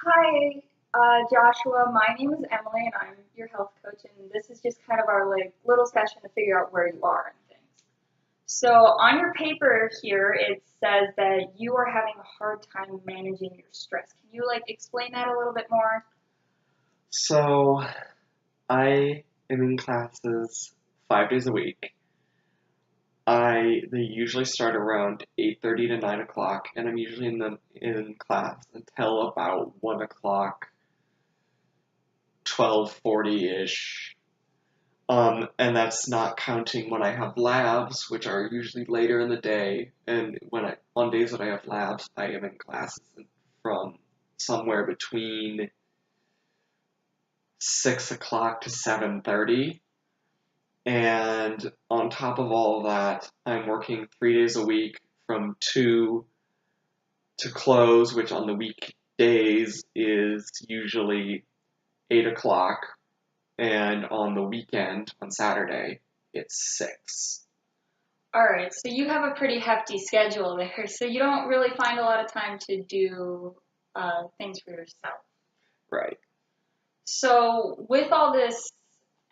Hi, Joshua. My name is Emily, and I'm your health coach. And this is just kind of our little session to figure out where you are and things. So on your paper here, it says that you are having a hard time managing your stress. Can you explain that a little bit more? So I am in classes 5 days a week. They usually start around 8:30 to 9 o'clock, and I'm usually in class until about 1 o'clock, 12:40 ish. And that's not counting when I have labs, which are usually later in the day. And on days that I have labs, I am in classes from somewhere between 6 o'clock to 7:30. And on top of all of that, I'm working 3 days a week from 2 to close, which on the weekdays is usually 8 o'clock. And on the weekend, on Saturday, it's 6. All right, so you have a pretty hefty schedule there, so you don't really find a lot of time to do things for yourself. Right. So with all this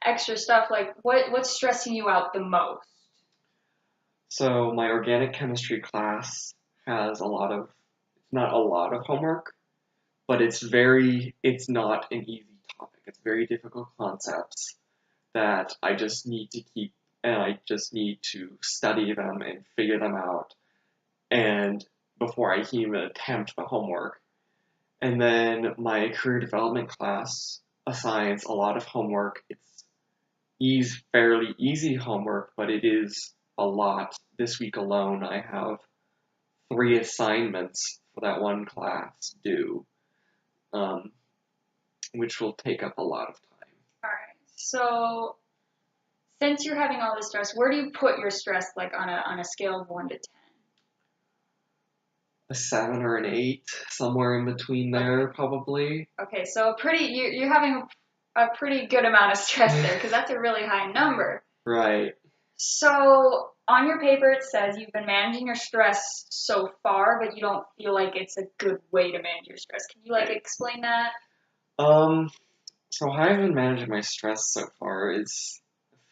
extra stuff, what's stressing you out the most? So my organic chemistry class has not a lot of homework, but it's not an easy topic. It's very difficult concepts that I just need to keep, and I just need to study them and figure them out, and before I can even attempt the homework. And then my career development class assigns a lot of homework. It's fairly easy homework, but it is a lot. This week alone, I have 3 assignments for that one class due, um, which will take up a lot of time. All right. So since you're having all this stress, where do you put your stress on a scale of 1 to 10? A 7 or an 8, somewhere in between Okay. there, probably. Okay, so you're having a pretty good amount of stress there because that's a really high number. Right. So on your paper it says you've been managing your stress so far, but you don't feel like it's a good way to manage your stress. Can you Right. explain that? Um, so how I've been managing my stress so far is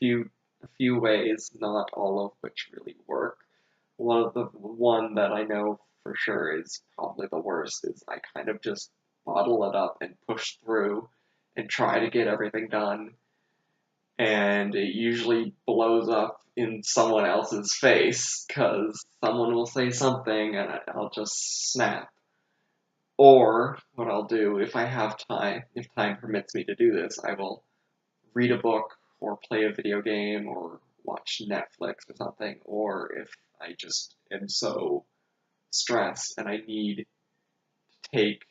a few ways, not all of which really work. One that I know for sure is probably the worst is I kind of just bottle it up and push through and try to get everything done, and it usually blows up in someone else's face because someone will say something and I'll just snap. Or what I'll do if I have time, if time permits me to do this, I will read a book or play a video game or watch Netflix or something. Or if I just am so stressed and I need to take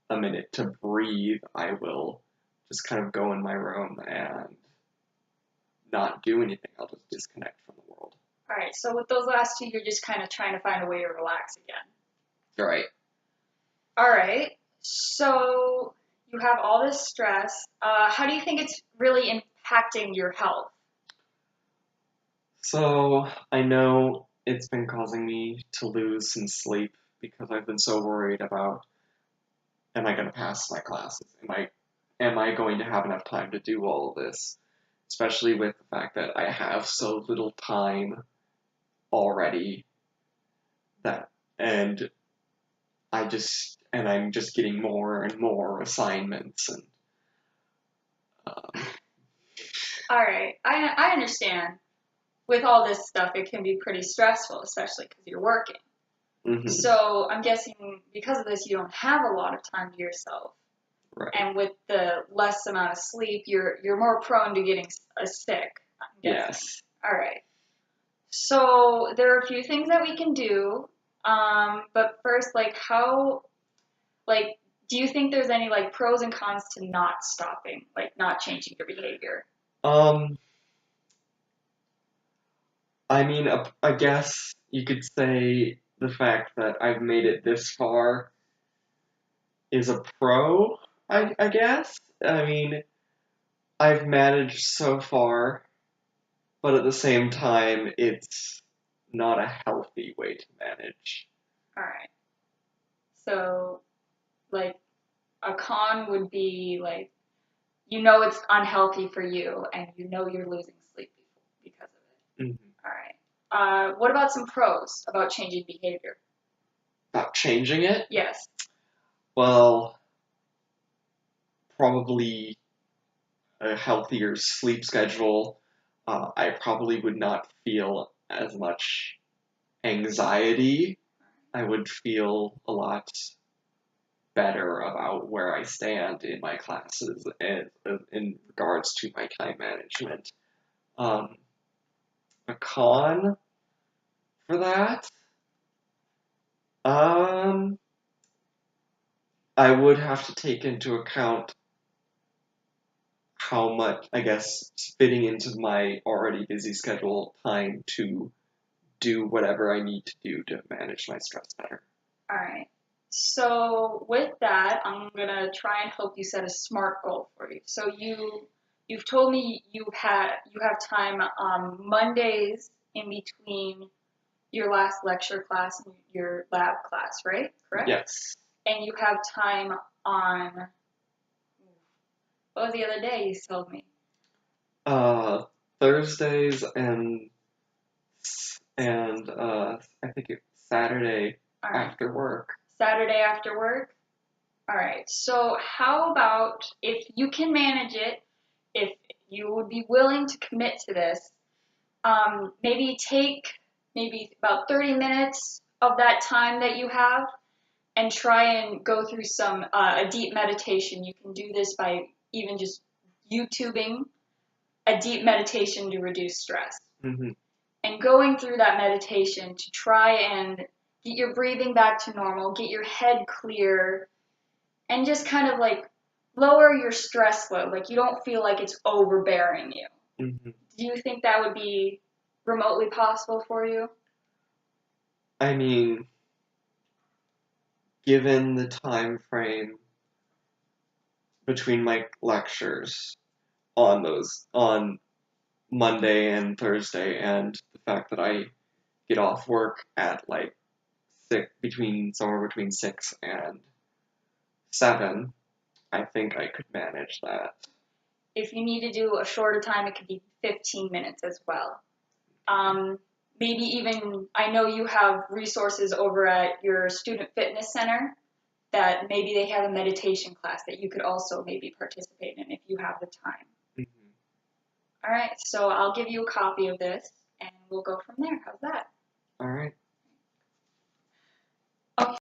a minute to breathe, I will just kind of go in my room and not do anything. I'll just disconnect from the world. All right, so with those last two, you're just kind of trying to find a way to relax again. Right. All right, so you have all this stress. How do you think it's really impacting your health? So I know it's been causing me to lose some sleep because I've been so worried about, am I going to pass my classes? Am I going to have enough time to do all of this? Especially with the fact that I have so little time already, that and I'm just getting more and more assignments, and um, All right, I understand. With all this stuff, it can be pretty stressful, especially because you're working. mhm, So I'm guessing because of this, you don't have a lot of time to yourself. right. And with the less amount of sleep, you're more prone to getting sick, I'm guessing. Yes. All right. So there are a few things that we can do. But first, like, do you think there's any pros and cons to not stopping, like not changing your behavior? Um, I mean, I guess you could say the fact that I've made it this far is a pro, I guess. I mean, I've managed so far, but at the same time, it's not a healthy way to manage. All right. So, like, A con would be like, you know it's unhealthy for you and you know you're losing sleep because of it. Mhm. All right. What about some pros about changing behavior? About changing it? Yes. Well, probably a healthier sleep schedule. I probably would not feel as much anxiety. I would feel a lot better about where I stand in my classes and in regards to my time management. Um, a con for that, um, I would have to take into account how much, I guess, fitting into my already busy schedule time to do whatever I need to do to manage my stress better. All right. So with that, I'm gonna try and help you set a SMART goal for you. So you've told me you have time on Mondays in between your last lecture class and your lab class, right? Correct? Yes. And you have time on what was the other day you told me? Thursdays and I think it's Saturday All right. after work. Saturday after work? All right. So how about if you can manage it, if you would be willing to commit to this, maybe take maybe about 30 minutes of that time that you have and try and go through some a deep meditation. You can do this by even just YouTubing a deep meditation to reduce stress. Mm-hmm. And going through that meditation to try and get your breathing back to normal, get your head clear, and just kind of like lower your stress load. Like you don't feel like it's overbearing you. Mm-hmm. Do you think that would be remotely possible for you? I mean, given the time frame between my lectures on Monday and Thursday, and the fact that I get off work at like somewhere between 6 and 7, I think I could manage that. If you need to do a shorter time, it could be 15 minutes as well. Um, Maybe even, I know you have resources over at your student fitness center that maybe they have a meditation class that you could also maybe participate in if you have the time. Mm-hmm. All right, so I'll give you a copy of this and we'll go from there. How's that? All right.